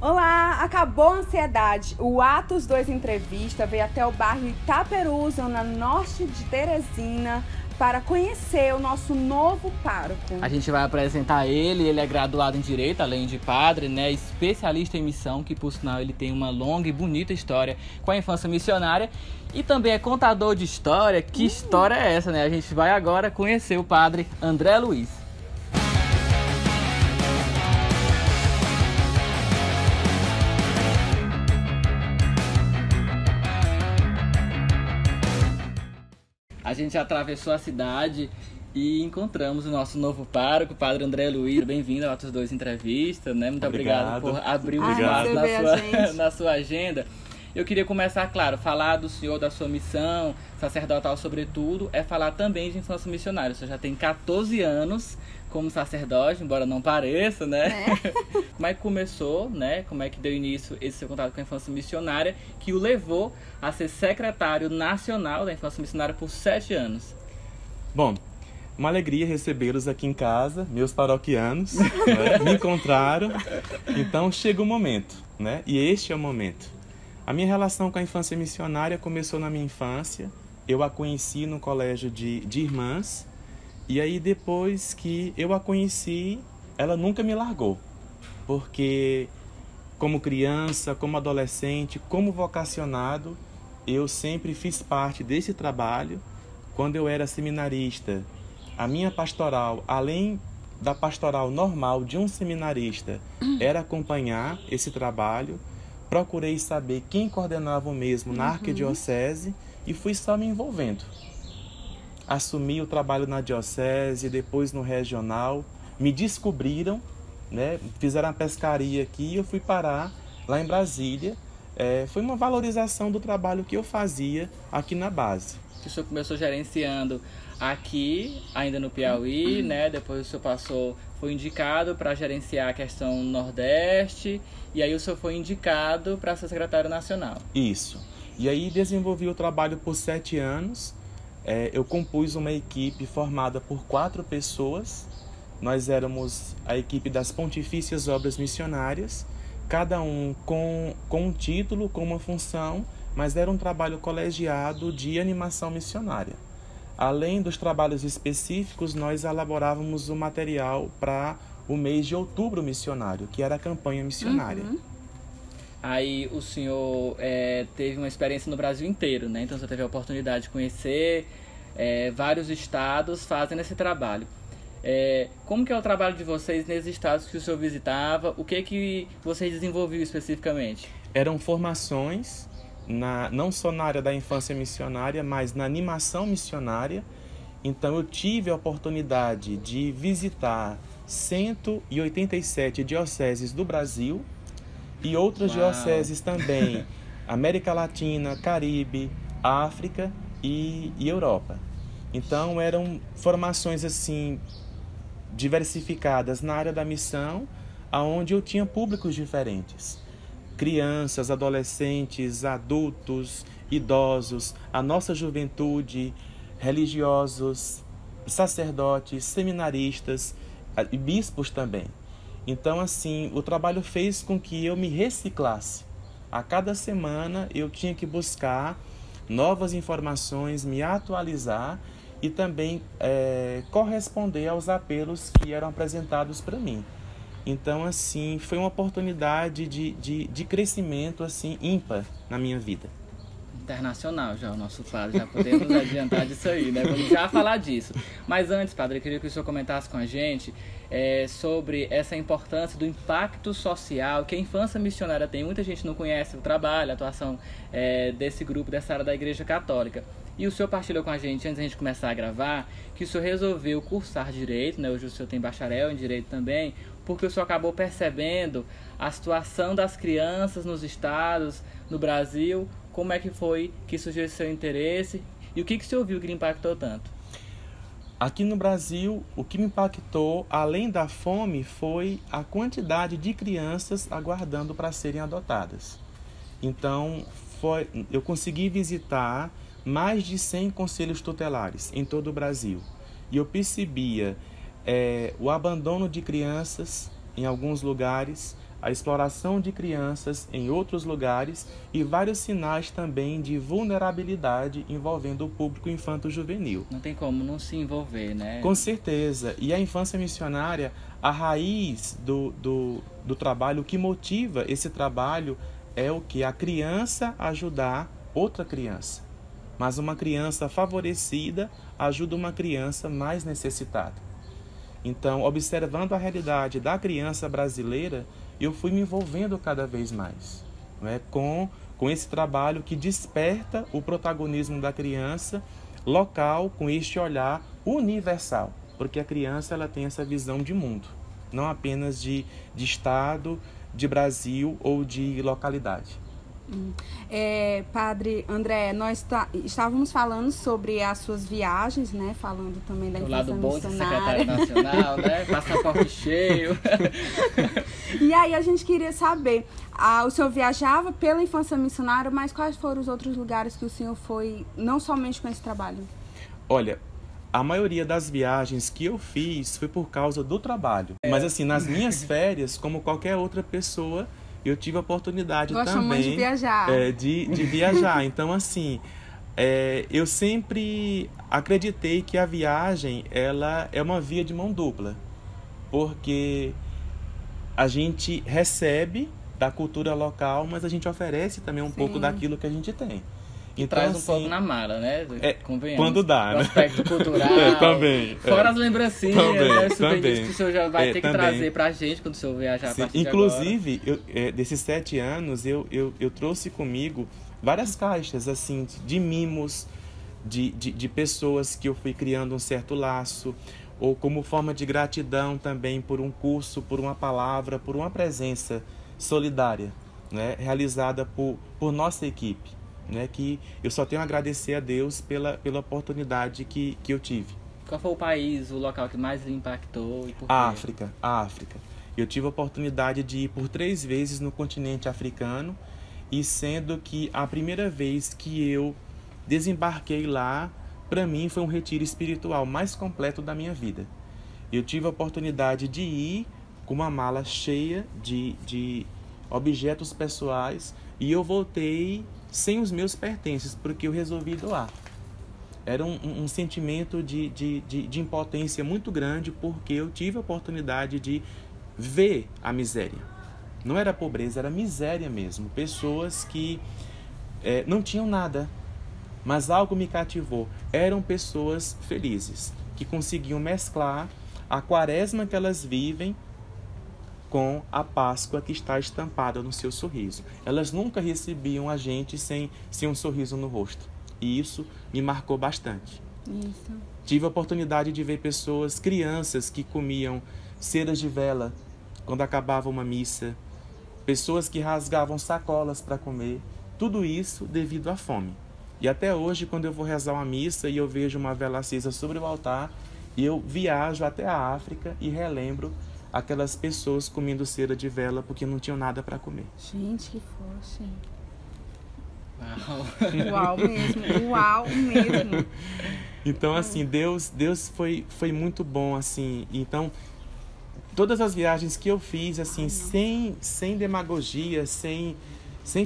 Olá, acabou a ansiedade. O Atos 2 Entrevista veio até o bairro Itaperu, zona norte de Teresina, para conhecer o nosso novo pároco. A gente vai apresentar ele é graduado em Direito, além de padre, né? Especialista em missão, que por sinal ele tem uma longa e bonita história com a infância missionária. E também é contador de história. Que história é essa, né? A gente vai agora conhecer o padre André Luiz. A gente atravessou a cidade e encontramos o nosso novo pároco, o padre André Luiz. Bem-vindo ao Atos 2 Entrevista, né? Muito obrigado por abrir um espaço na sua agenda. Eu queria começar, claro, falar do senhor, da sua missão sacerdotal, sobretudo, é falar também de infância missionária. O senhor já tem 14 anos como sacerdote, embora não pareça, né? Como é que começou, né? Como é que deu início esse seu contato com a infância missionária, que o levou a ser secretário nacional da infância missionária por 7 anos? Bom, uma alegria recebê-los aqui em casa, meus paroquianos, né? Me encontraram. Então chega o momento, né? E este é o momento. A minha relação com a infância missionária começou na minha infância. Eu a conheci no colégio de irmãs. E aí, depois que eu a conheci, ela nunca me largou. Porque, como criança, como adolescente, como vocacionado, eu sempre fiz parte desse trabalho. Quando eu era seminarista, a minha pastoral, além da pastoral normal de um seminarista, era acompanhar esse trabalho. Procurei saber quem coordenava o mesmo na arquidiocese e fui só me envolvendo. Assumi o trabalho na diocese, depois no regional, me descobriram, né? Fizeram a pescaria aqui e eu fui parar lá em Brasília. Foi uma valorização do trabalho que eu fazia aqui na base. O senhor começou gerenciando aqui, ainda no Piauí, né? Depois o senhor foi indicado para gerenciar a questão Nordeste, e aí o senhor foi indicado para ser secretário nacional. Isso. E aí desenvolvi o trabalho por 7 anos. Eu compus uma equipe formada por 4 pessoas. Nós éramos a equipe das Pontifícias Obras Missionárias, cada um com um título, com uma função, mas era um trabalho colegiado de animação missionária. Além dos trabalhos específicos, nós elaborávamos o material para o mês de Outubro Missionário, que era a campanha missionária. Aí o senhor teve uma experiência no Brasil inteiro, né? Então você teve a oportunidade de conhecer vários estados fazendo esse trabalho. Como que é o trabalho de vocês nesses estados que o senhor visitava? O que vocês desenvolviam especificamente? Eram formações, não só na área da infância missionária, mas na animação missionária. Então eu tive a oportunidade de visitar 187 dioceses do Brasil e outras dioceses também, América Latina, Caribe, África e Europa. Então eram formações assim diversificadas na área da missão, aonde eu tinha públicos diferentes. Crianças, adolescentes, adultos, idosos, a nossa juventude, religiosos, sacerdotes, seminaristas e bispos também. Então, assim, o trabalho fez com que eu me reciclasse. A cada semana eu tinha que buscar novas informações, me atualizar e também corresponder aos apelos que eram apresentados para mim. Então, assim, foi uma oportunidade de crescimento assim, ímpar na minha vida. Internacional já, o nosso padre, já podemos adiantar disso aí, né? Vamos já falar disso. Mas antes, padre, eu queria que o senhor comentasse com a gente sobre essa importância do impacto social que a infância missionária tem. Muita gente não conhece o trabalho, a atuação desse grupo, dessa área da Igreja Católica. E o senhor partilhou com a gente, antes da gente começar a gravar, que o senhor resolveu cursar Direito, né? Hoje o senhor tem bacharel em Direito também, porque o senhor acabou percebendo a situação das crianças nos estados, no Brasil. Como é que foi que surgiu esse seu interesse e o que o senhor viu que lhe impactou tanto? Aqui no Brasil, o que me impactou, além da fome, foi a quantidade de crianças aguardando para serem adotadas. Então, eu consegui visitar mais de 100 conselhos tutelares em todo o Brasil. E eu percebia o abandono de crianças em alguns lugares, a exploração de crianças em outros lugares e vários sinais também de vulnerabilidade envolvendo o público infanto-juvenil. Não tem como não se envolver, né? Com certeza. E a infância missionária, a raiz do trabalho, o que motiva esse trabalho é o que? A criança ajudar outra criança. Mas uma criança favorecida ajuda uma criança mais necessitada. Então, observando a realidade da criança brasileira, eu fui me envolvendo cada vez mais, né, com esse trabalho que desperta o protagonismo da criança local, com este olhar universal, porque a criança ela tem essa visão de mundo, não apenas de estado, de Brasil ou de localidade. Padre André, nós estávamos falando sobre as suas viagens, né? Falando também da infância missionária. O lado bom de secretário nacional, né? Passaporte cheio. E aí a gente queria saber, o senhor viajava pela infância missionária, mas quais foram os outros lugares que o senhor foi, não somente com esse trabalho? Olha, a maioria das viagens que eu fiz foi por causa do trabalho. Mas assim, nas minhas férias, como qualquer outra pessoa, eu tive a oportunidade também de viajar. De viajar. Então, assim, eu sempre acreditei que a viagem ela é uma via de mão dupla, porque a gente recebe da cultura local, mas a gente oferece também um pouco daquilo que a gente tem. Então, traz um pouco na mala, né? Convenhamos. Quando dá, né? O aspecto cultural. Também. Fora as lembrancinhas, né? Souvenirs que o senhor já vai ter que trazer pra gente quando o senhor viajar a partir de agora. Inclusive, desses 7 anos, eu trouxe comigo várias caixas, assim, de mimos, de pessoas que eu fui criando um certo laço, ou como forma de gratidão também por um curso, por uma palavra, por uma presença solidária, né? Realizada por nossa equipe. Né, que eu só tenho a agradecer a Deus pela oportunidade que eu tive. Qual foi o país, o local que mais lhe impactou e por quê? A África. Eu tive a oportunidade de ir por 3 vezes no continente africano, e sendo que a primeira vez que eu desembarquei lá, para mim foi um retiro espiritual mais completo da minha vida. Eu tive a oportunidade de ir com uma mala cheia de objetos pessoais, e eu voltei sem os meus pertences, porque eu resolvi doar. Era um sentimento de impotência muito grande, porque eu tive a oportunidade de ver a miséria. Não era pobreza, era miséria mesmo. Pessoas que não tinham nada, mas algo me cativou. Eram pessoas felizes, que conseguiam mesclar a quaresma que elas vivem com a Páscoa que está estampada no seu sorriso. Elas nunca recebiam a gente sem um sorriso no rosto. E isso me marcou bastante. Isso. Tive a oportunidade de ver pessoas, crianças que comiam ceras de vela quando acabava uma missa. Pessoas que rasgavam sacolas para comer. Tudo isso devido à fome. E até hoje, quando eu vou rezar uma missa e eu vejo uma vela acesa sobre o altar, eu viajo até a África e relembro aquelas pessoas comendo cera de vela porque não tinham nada para comer. Gente, que forte. Uau. Uau mesmo. Então, assim, Deus foi muito bom, assim. Então, todas as viagens que eu fiz, assim, sem demagogia, sem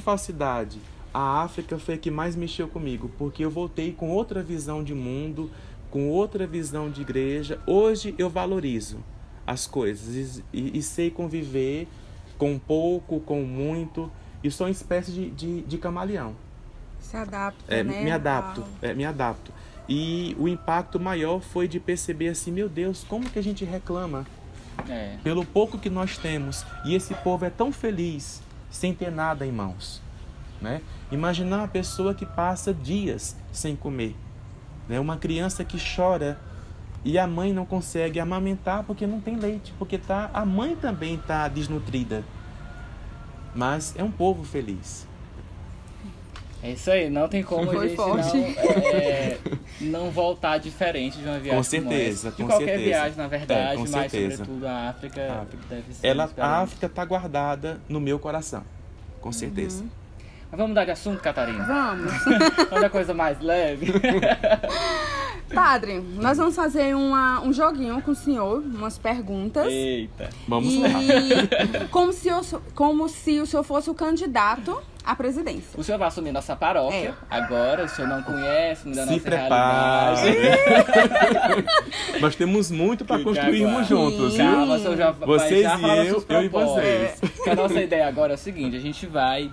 falsidade, a África foi a que mais mexeu comigo, porque eu voltei com outra visão de mundo, com outra visão de igreja. Hoje eu valorizo as coisas e sei conviver com pouco, com muito, e sou uma espécie de camaleão. Se adapta, né? Me adapto. E o impacto maior foi de perceber assim, meu Deus, como que a gente reclama pelo pouco que nós temos, e esse povo é tão feliz sem ter nada em mãos, né? Imaginar uma pessoa que passa dias sem comer, né? Uma criança que chora e a mãe não consegue amamentar porque não tem leite, porque a mãe também está desnutrida. Mas é um povo feliz. É isso aí, não tem como a gente não voltar diferente de uma viagem com certeza, como essa. De qualquer viagem, na verdade, mas sobretudo a África deve ser a África está guardada no meu coração, com certeza. Mas vamos mudar de assunto, Catarina? Vamos. Vamos dar coisa mais leve. Padre, nós vamos fazer um joguinho com o senhor, umas perguntas. Eita. Vamos lá. Como se o senhor fosse o candidato à presidência. O senhor vai assumir nossa paróquia agora, o senhor não conhece, não dá Se nossa prepare. realidade. Nós temos muito para Fica construirmos agora. juntos, viu? Calma, o senhor já Vocês vai já falar e das suas eu e propostas. vocês. Porque a nossa ideia agora é o seguinte, a gente vai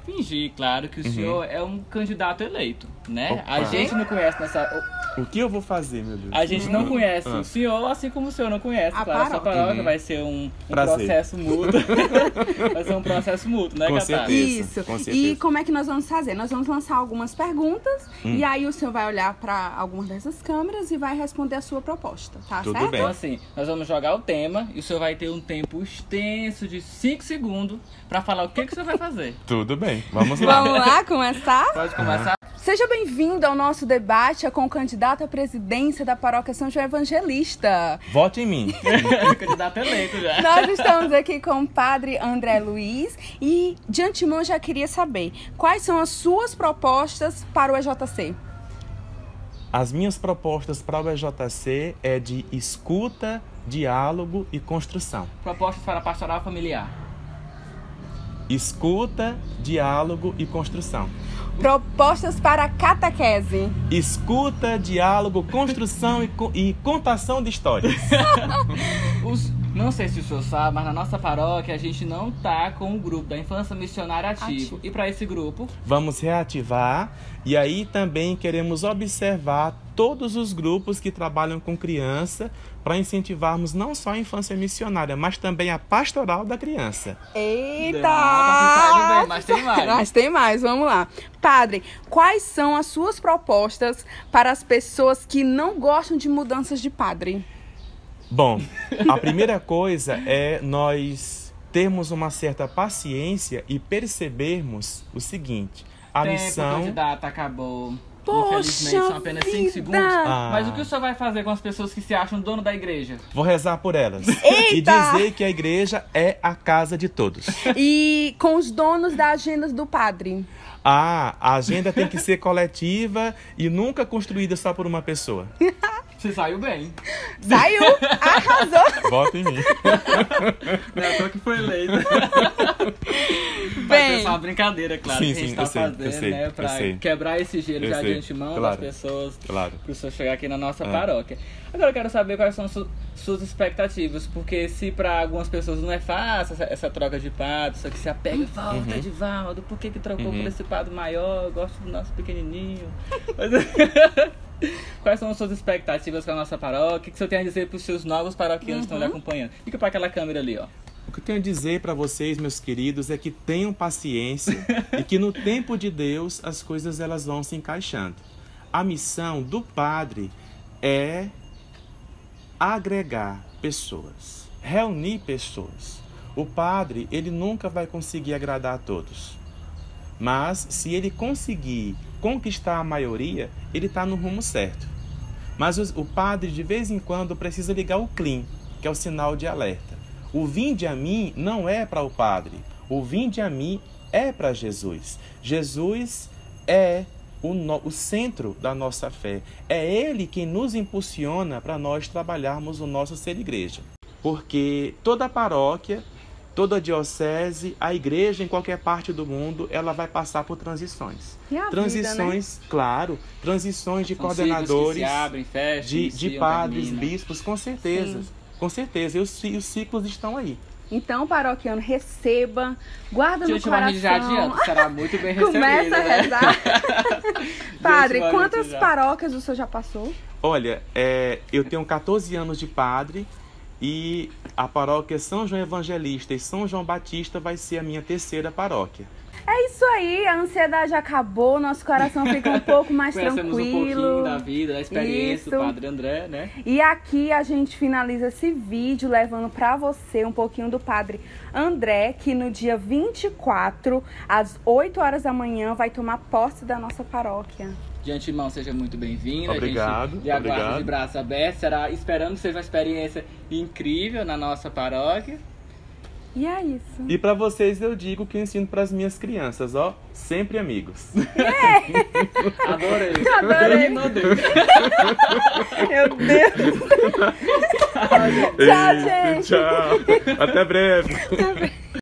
fingir, claro, que o senhor é um candidato eleito, né? Opa. A gente não conhece nossa... O que eu vou fazer, meu Deus? A gente não conhece o senhor, assim como o senhor não conhece, A claro, a sua paróquia. paróquia vai ser um Prazer. processo mútuo. Vai ser um processo mútuo, né, Com Catar? certeza. Isso. com E certeza. como é que nós vamos fazer? Nós vamos lançar algumas perguntas e aí o senhor vai olhar para algumas dessas câmeras e vai responder a sua proposta, tá Tudo certo? bem. Então assim, nós vamos jogar o tema e o senhor vai ter um tempo extenso de 5 segundos pra falar o que o senhor vai fazer. Tudo bem, vamos lá. Vamos lá começar? Pode começar? Seja bem-vindo ao nosso debate com o candidato à presidência da Paróquia São João Evangelista. Vote em mim. Candidato eleito já. Nós estamos aqui com o padre André Luiz e, de antemão, já queria saber quais são as suas propostas para o EJC. As minhas propostas para o EJC é de escuta, diálogo e construção. Propostas para a pastoral familiar. Escuta, diálogo e construção. Propostas para a catequese. Escuta, diálogo, construção e contação de histórias. Não sei se o senhor sabe, mas na nossa paróquia a gente não tá com o grupo da infância missionária ativo. E para esse grupo, Vamos reativar e aí também queremos observar todos os grupos que trabalham com criança para incentivarmos não só a infância missionária, mas também a pastoral da criança. Eita! Tá bem, mas tem mais. Mas tem mais, vamos lá. Padre, quais são as suas propostas para as pessoas que não gostam de mudanças de padre? Bom, a primeira coisa é nós termos uma certa paciência e percebermos o seguinte: a tempo, missão. candidato, acabou. Poxa Infelizmente são apenas 5 vida! segundos. Ah. Mas o que o senhor vai fazer com as pessoas que se acham dono da igreja? Vou rezar por elas e Eita! dizer que a igreja é a casa de todos. E com os donos da agenda do padre? A agenda tem que ser coletiva e nunca construída só por uma pessoa. Você saiu bem. Saiu! Arrasou! Vota em mim. Não é à toa que foi eleito. Mas Bem, é só uma brincadeira, claro, Sim, que a gente sim, tá eu sei, eu fazendo, sei, né? eu Pra sei. quebrar esse gelo Eu já sei, de antemão claro, das pessoas. Claro. Pro senhor chegar aqui na nossa paróquia. Agora eu quero saber quais são suas expectativas, porque se para algumas pessoas não é fácil essa troca de padre, só que se apega e volta, Edivaldo, por que trocou por esse padre maior? Eu gosto do nosso pequenininho. Quais são as suas expectativas com a nossa paróquia? O que você tem a dizer para os seus novos paroquianos que estão lhe acompanhando? Fica para aquela câmera ali, ó. O que eu tenho a dizer para vocês, meus queridos, é que tenham paciência e que no tempo de Deus as coisas elas vão se encaixando. A missão do padre é agregar pessoas, reunir pessoas. O padre, ele nunca vai conseguir agradar a todos. Mas se ele conseguir conquistar a maioria, ele está no rumo certo. Mas o padre, de vez em quando, precisa ligar o CLIM, que é o sinal de alerta. O vinde a mim não é para o padre. O vinde a mim é para Jesus. Jesus é o centro da nossa fé. É Ele quem nos impulsiona para nós trabalharmos o nosso ser igreja. Porque toda paróquia, toda diocese, a igreja em qualquer parte do mundo, ela vai passar por transições. E a Transições, vida, né? Claro, transições de São coordenadores, ciclos que se abrem, fecham, de iniciam, padres, terminam. bispos, com certeza. Sim. Com certeza, e os ciclos estão aí. Então, paroquiano, receba, guarda no Gente, uma coração. gente já adianta, será muito bem recebida. Começa a né? rezar. Padre, Gente, quantas já. paróquias o senhor já passou? Olha, eu tenho 14 anos de padre e a paróquia São João Evangelista e São João Batista vai ser a minha terceira paróquia. É isso aí, a ansiedade acabou, nosso coração fica um pouco mais Conhecemos um pouquinho tranquilo. da vida, da experiência Isso. do Padre André, né? E aqui a gente finaliza esse vídeo levando pra você um pouquinho do Padre André, que no dia 24, às 8 horas da manhã, vai tomar posse da nossa paróquia. De antemão, seja muito bem-vindo. Obrigado, A gente lhe aguarda obrigado. de braços abertos. Esperamos que seja uma experiência incrível na nossa paróquia. E é isso. E para vocês eu digo que eu ensino para as minhas crianças, ó, sempre amigos. Adorei. Adorei. Meu Deus. Meu Deus. Tchau, gente. Tchau. Até breve.